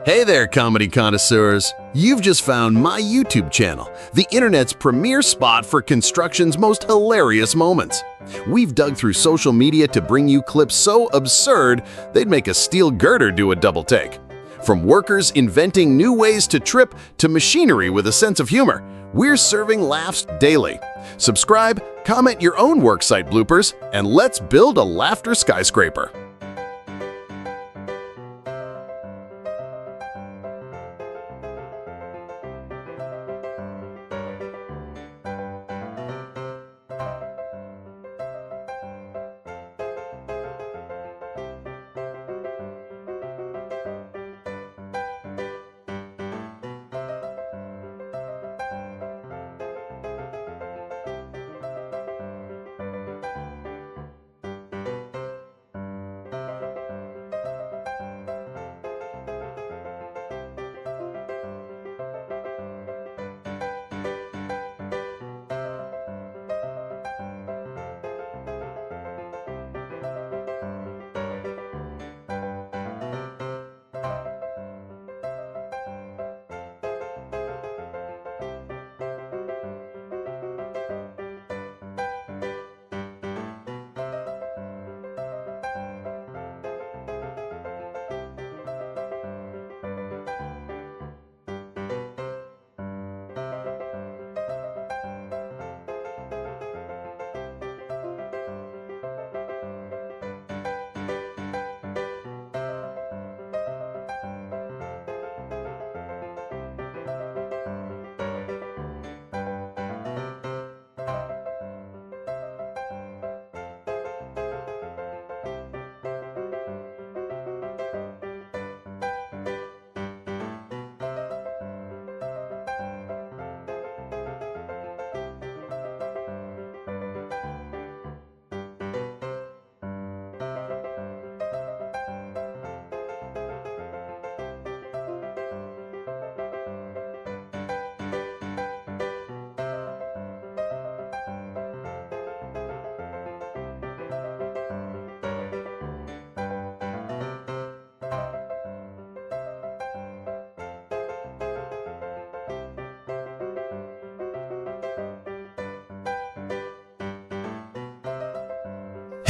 Hey there, comedy connoisseurs! You've just found my YouTube channel, the internet's premier spot for construction's most hilarious moments. We've dug through social media to bring you clips so absurd they'd make a steel girder do a double take. From workers inventing new ways to trip to machinery with a sense of humor, we're serving laughs daily. Subscribe, comment your own worksite bloopers, and let's build a laughter skyscraper.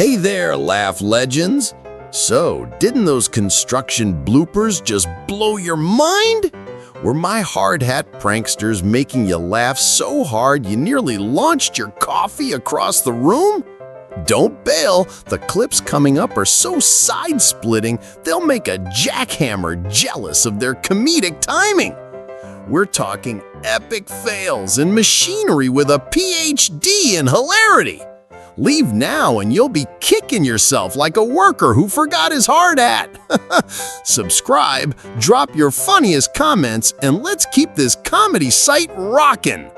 Hey there, laugh legends! So, didn't those construction bloopers just blow your mind? Were my hard hat pranksters making you laugh so hard you nearly launched your coffee across the room? Don't bail, the clips coming up are so side-splitting they'll make a jackhammer jealous of their comedic timing. We're talking epic fails and machinery with a PhD in hilarity. Leave now and you'll be kicking yourself like a worker who forgot his hard hat. Subscribe, drop your funniest comments, and let's keep this comedy site rockin'!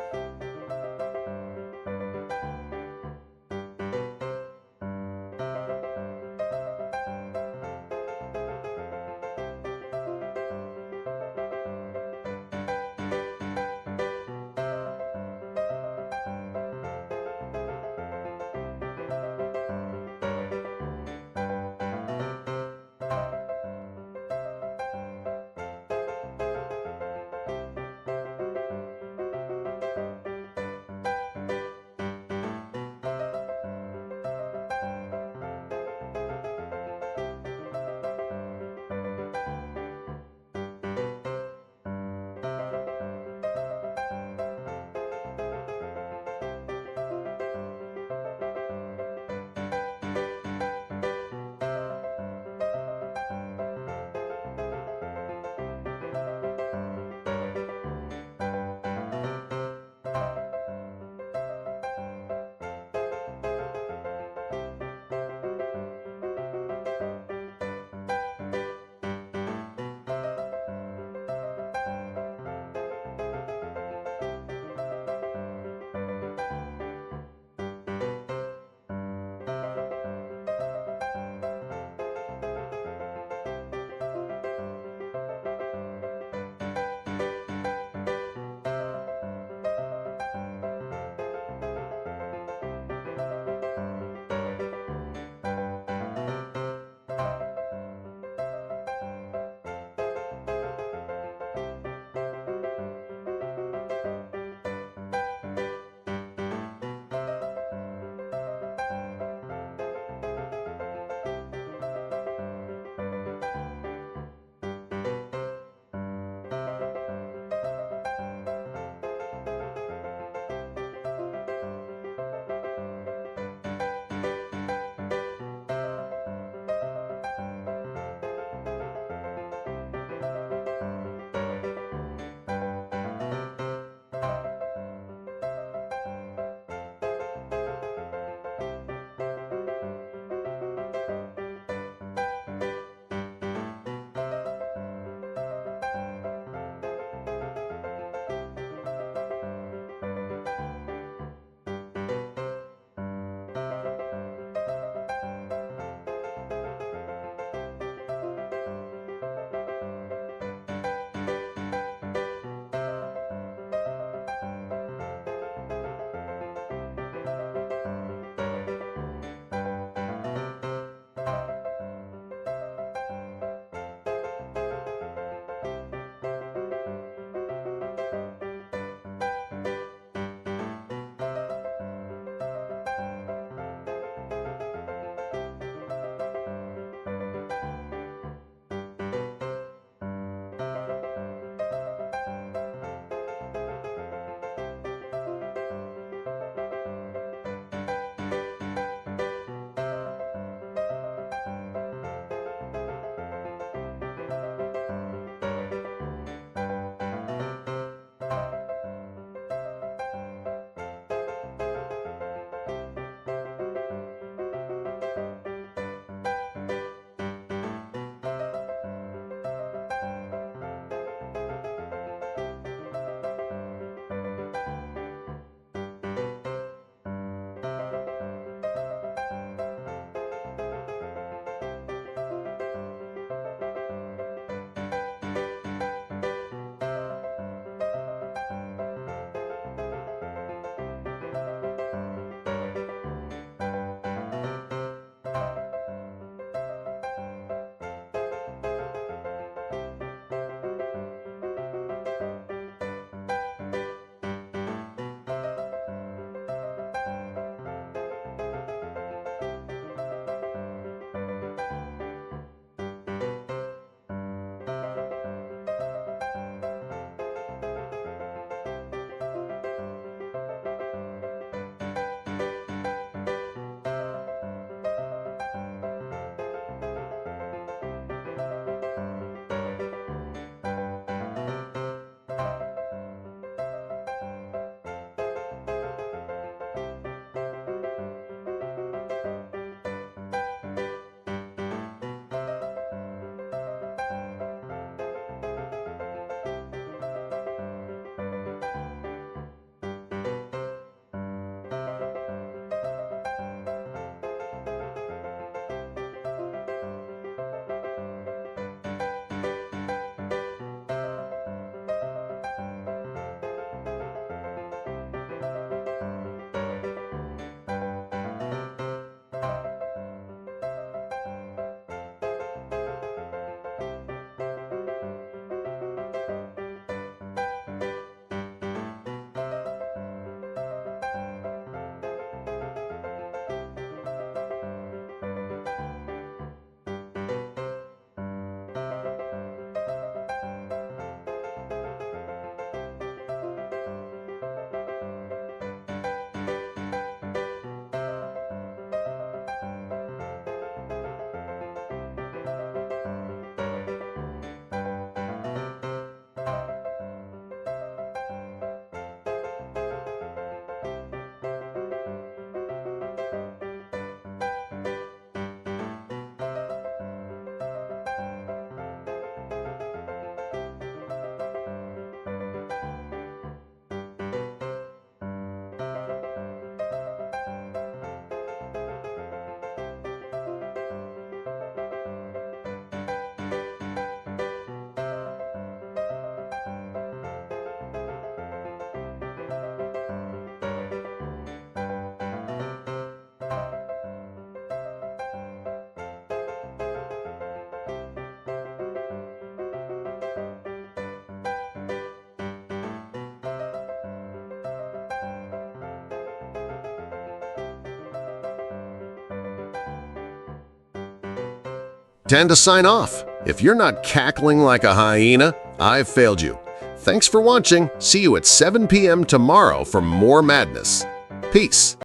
time to sign off. If you're not cackling like a hyena, I've failed you. Thanks for watching. See you at 7 p.m. tomorrow for more madness. Peace.